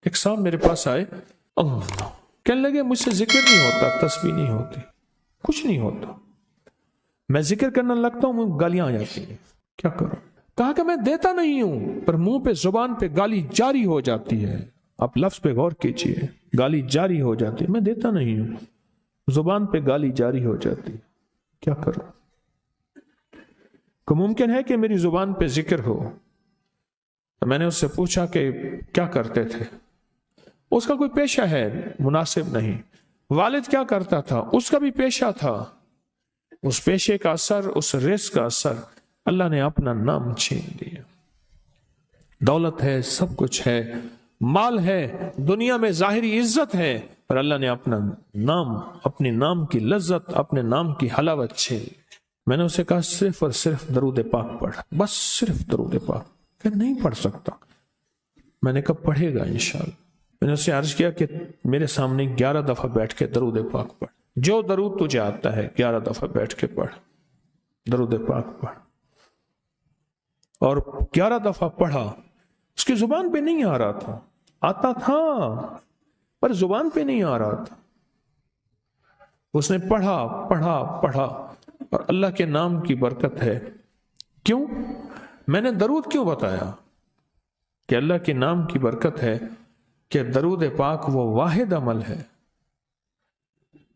ایک صاحب میرے پاس آئے، اللہ کہنے لگے مجھ سے ذکر نہیں ہوتا، تسبیح نہیں ہوتی، کچھ نہیں ہوتا، میں ذکر کرنا لگتا ہوں مجھے گالیاں آ جاتی ہیں، کیا کروں؟ کہا کہ میں دیتا نہیں ہوں، پر منہ پہ زبان پہ گالی جاری ہو جاتی ہے، آپ لفظ پہ غور کیجئے، گالی جاری ہو جاتی ہے، میں دیتا نہیں ہوں، زبان پہ گالی جاری ہو جاتی ہے، کیا کروں؟ کہ ممکن ہے کہ میری زبان پہ ذکر ہو۔ تو میں نے اس سے پوچھا کہ کیا کرتے تھے؟ اس کا کوئی پیشہ ہے مناسب نہیں۔ والد کیا کرتا تھا؟ اس کا بھی پیشہ تھا، اس پیشے کا اثر، اس رزق کا اثر، اللہ نے اپنا نام چھین لیا۔ دولت ہے، سب کچھ ہے، مال ہے، دنیا میں ظاہری عزت ہے، پر اللہ نے اپنا نام، اپنے نام کی لذت، اپنے نام کی حلاوت چھین لی۔ میں نے اسے کہا صرف اور صرف درود پاک پڑھ، بس صرف درود پاک۔ کہ نہیں پڑھ سکتا۔ میں نے کہا پڑھے گا انشاءاللہ۔ میں نے اسے عرض کیا کہ میرے سامنے 11 دفعہ بیٹھ کے درود پاک پڑھ، جو درود تجھے آتا ہے 11 دفعہ بیٹھ کے پڑھ، درود پاک پڑھ۔ اور 11 دفعہ پڑھا، اس کی زبان پہ نہیں آ رہا تھا، آتا تھا پر زبان پہ نہیں آ رہا تھا۔ اس نے پڑھا پڑھا پڑھا، اور اللہ کے نام کی برکت ہے۔ کیوں؟ میں نے درود کیوں بتایا؟ کہ اللہ کے نام کی برکت ہے کہ درود پاک وہ واحد عمل ہے،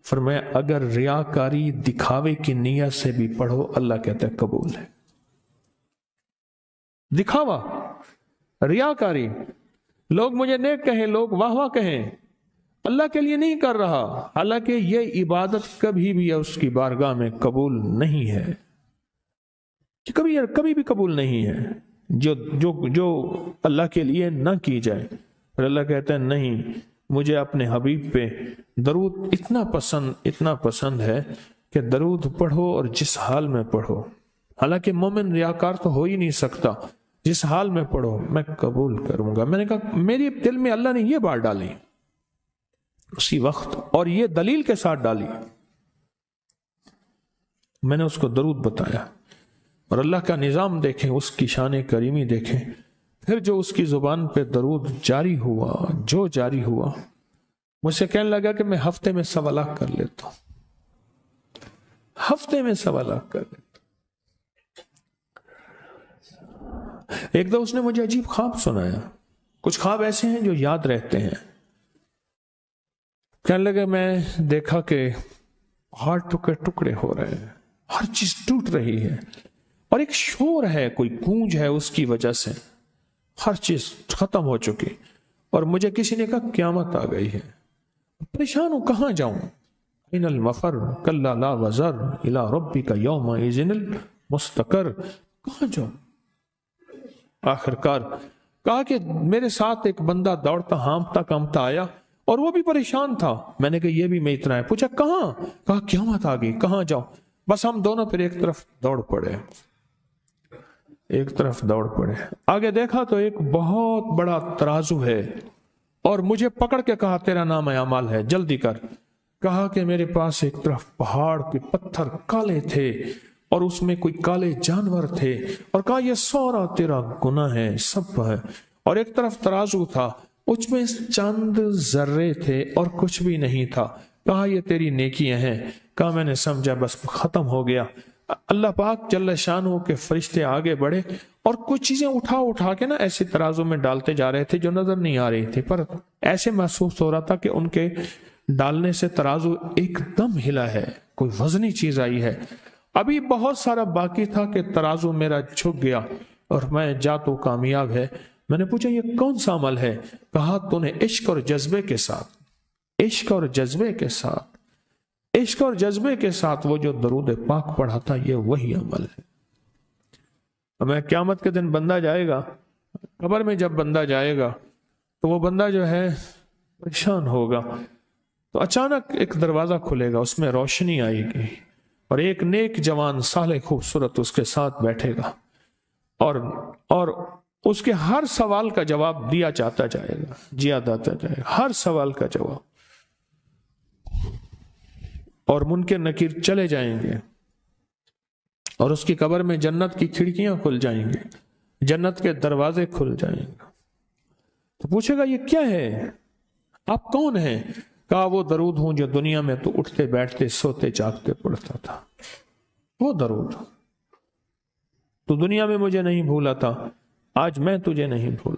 فرمایا اگر ریاکاری دکھاوے کی نیت سے بھی پڑھو اللہ کہتا ہے قبول ہے۔ دکھاوا، ریاکاری، لوگ مجھے نیک کہیں، لوگ واہ واہ کہیں، اللہ کے لیے نہیں کر رہا، حالانکہ یہ عبادت کبھی بھی اس کی بارگاہ میں قبول نہیں ہے، کبھی بھی قبول نہیں ہے جو اللہ کے لیے نہ کی جائے۔ اور اللہ کہتا ہے نہیں، مجھے اپنے حبیب پہ درود اتنا پسند ہے کہ درود پڑھو اور جس حال میں پڑھو، حالانکہ مومن ریاکار تو ہو ہی نہیں سکتا، جس حال میں پڑھو میں قبول کروں گا۔ میں نے کہا میری دل میں اللہ نے یہ بات ڈالی اسی وقت، اور یہ دلیل کے ساتھ ڈالی۔ میں نے اس کو درود بتایا، اور اللہ کا نظام دیکھیں، اس کی شان کریمی دیکھیں۔ پھر جو اس کی زبان پہ درود جاری ہوا، جو جاری ہوا، مجھ سے کہنے لگا کہ میں ہفتے میں 1.25 لاکھ کر لیتا ہوں، ہفتے میں 1.25 لاکھ کر لیتا ہوں۔ ایک دو اس نے مجھے عجیب خواب سنایا، کچھ خواب ایسے ہیں جو یاد رہتے ہیں۔ کہنے لگا میں دیکھا کہ پہاڑ ٹکڑے ٹکڑے ہو رہے ہیں، ہر چیز ٹوٹ رہی ہے، اور ایک شور ہے، کوئی گونج ہے، اس کی وجہ سے ہر چیز ختم ہو چکی۔ اور مجھے کسی نے کہا قیامت آ گئی ہے، پریشان ہوں کہاں جاؤں؟ ان المفر کلا لا وزر الی ربک یومئذ المستقر، کہاں جاؤں؟ آخر کار کہا کہ میرے ساتھ ایک بندہ دوڑتا ہانپتا کانپتا آیا، اور وہ بھی پریشان تھا۔ میں نے کہا یہ بھی میں اتنا ہے، پوچھا کہاں؟ کہا قیامت آ گئی، کہاں جاؤں؟ بس ہم دونوں پھر ایک طرف دوڑ پڑے، ایک طرف دوڑ پڑے۔ آگے دیکھا تو ایک بہت بڑا ترازو ہے، اور مجھے پکڑ کے کہا تیرا نام اعمال ہے، جلدی کر۔ کہا کہ میرے پاس ایک طرف پہاڑ کے پتھر کالے تھے، اور اس میں کوئی کالے جانور تھے، اور کہا یہ سارا تیرا گناہ ہے، سب ہے۔ اور ایک طرف ترازو تھا، اس میں چند ذرے تھے اور کچھ بھی نہیں تھا۔ کہا یہ تیری نیکیاں ہیں۔ کہا میں نے سمجھا بس ختم ہو گیا۔ اللہ پاک جل شانہ کے فرشتے آگے بڑھے، اور کچھ چیزیں اٹھا کے نا ایسے ترازو میں ڈالتے جا رہے تھے جو نظر نہیں آ رہی تھی، پر ایسے محسوس ہو رہا تھا کہ ان کے ڈالنے سے ترازو ایک دم ہلا ہے، کوئی وزنی چیز آئی ہے۔ ابھی بہت سارا باقی تھا کہ ترازو میرا جھک گیا، اور میں جا تو کامیاب ہے۔ میں نے پوچھا یہ کون سا عمل ہے؟ کہا تو نے عشق اور جذبے کے ساتھ، عشق اور جذبے کے ساتھ، عشق اور جذبے کے ساتھ وہ جو درود پاک پڑھا تھا، یہ وہی عمل ہے۔ میں قیامت کے دن بندہ جائے گا قبر میں، جب بندہ جائے گا تو وہ بندہ جو ہے پریشان ہوگا، تو اچانک ایک دروازہ کھلے گا، اس میں روشنی آئے گی، اور ایک نیک جوان صالح خوبصورت اس کے ساتھ بیٹھے گا، اور اس کے ہر سوال کا جواب دیا جاتا جائے گا، جیا جاتا جائے گا، ہر سوال کا جواب، اور منکر نکیر چلے جائیں گے، اور اس کی قبر میں جنت کی کھڑکیاں کھل جائیں گے، جنت کے دروازے کھل جائیں گے۔ تو پوچھے گا یہ کیا ہے، آپ کون ہیں؟ کہا وہ درود ہوں جو دنیا میں تو اٹھتے بیٹھتے سوتے جاگتے پڑھتا تھا، وہ درود۔ تو دنیا میں مجھے نہیں بھولا تھا، آج میں تجھے نہیں بھول